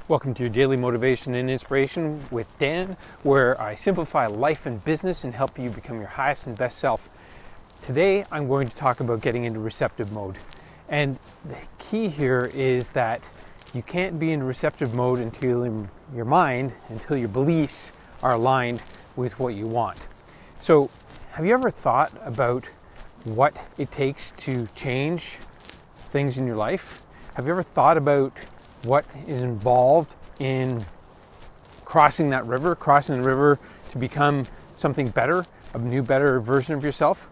Welcome to your daily motivation and inspiration with Dan, where I simplify life and business and help you become your highest and best self. Today, I'm going to talk about getting into receptive mode. And the key here is that you can't be in receptive mode until your beliefs are aligned with what you want. So, have you ever thought about what it takes to change things in your life? Have you ever thought about what is involved in crossing the river to become something better, a new, better version of yourself?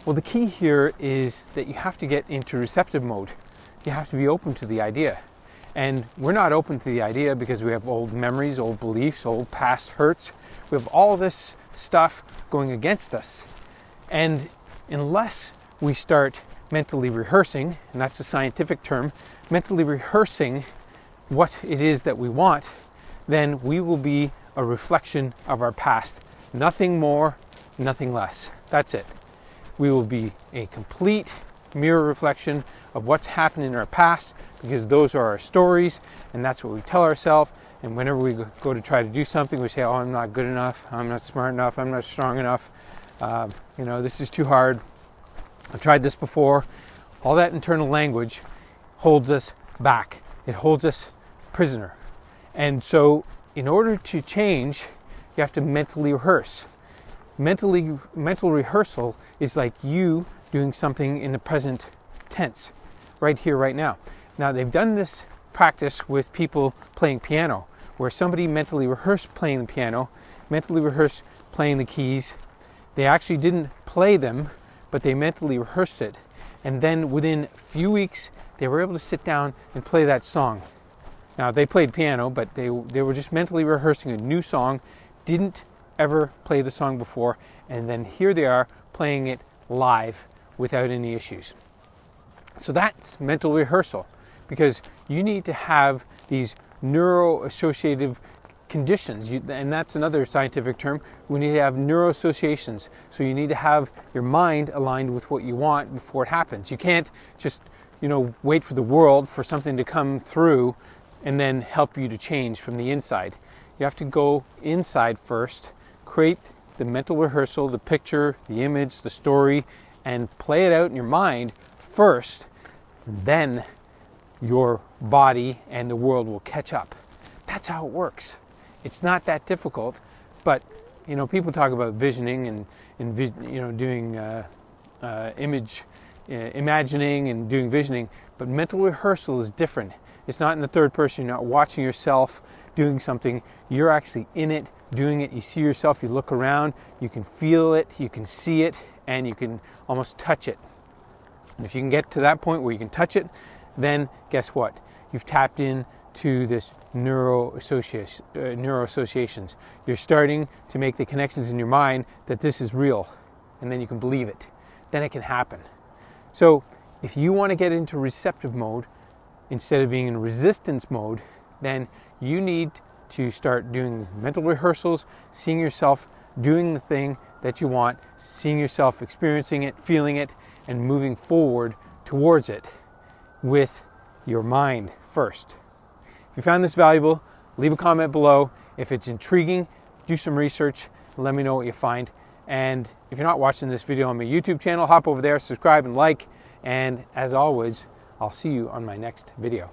Well, the key here is that you have to get into receptive mode. You have to be open to the idea. And we're not open to the idea because we have old memories, old beliefs, old past hurts. We have all this stuff going against us. And unless we start mentally rehearsing, and that's a scientific term, mentally rehearsing what it is that we want, then we will be a reflection of our past. Nothing more, nothing less. That's it. We will be a complete mirror reflection of what's happened in our past, because those are our stories, and that's what we tell ourselves. And whenever we go to try to do something, we say, oh, I'm not good enough, I'm not smart enough, I'm not strong enough, this is too hard, I've tried this before. All that internal language holds us back. It holds us prisoner. And so in order to change, you have to mentally rehearse. Mental rehearsal is like you doing something in the present tense, right here, right now. Now, they've done this practice with people playing piano, where somebody mentally rehearsed playing the piano, mentally rehearsed playing the keys. They actually didn't play them, but they mentally rehearsed it. And then within a few weeks, they were able to sit down and play that song. Now, they played piano, but they were just mentally rehearsing a new song, didn't ever play the song before, and then here they are playing it live without any issues. So that's mental rehearsal, because you need to have these neuroassociative conditions, and that's another scientific term. We need to have neuroassociations. So you need to have your mind aligned with what you want before it happens. You can't just wait for the world for something to come through and then help you to change from the inside. You have to go inside first, create the mental rehearsal, the picture, the image, the story, and play it out in your mind first. Then your body and the world will catch up. That's how it works. It's not that difficult, but people talk about visioning and doing imagining and doing visioning, but mental rehearsal is different. It's not in the third person. You're not watching yourself doing something. You're actually in it, doing it. You see yourself, you look around, you can feel it, you can see it, and you can almost touch it. And if you can get to that point where you can touch it, then guess what? You've tapped in to this neuroassociations. You're starting to make the connections in your mind that this is real, and then you can believe it. Then it can happen. So if you want to get into receptive mode instead of being in resistance mode, then you need to start doing mental rehearsals, seeing yourself doing the thing that you want, seeing yourself experiencing it, feeling it, and moving forward towards it with your mind first. If you found this valuable, leave a comment below. If it's intriguing, do some research and let me know what you find. And if you're not watching this video on my YouTube channel, hop over there, subscribe and like. And as always, I'll see you on my next video.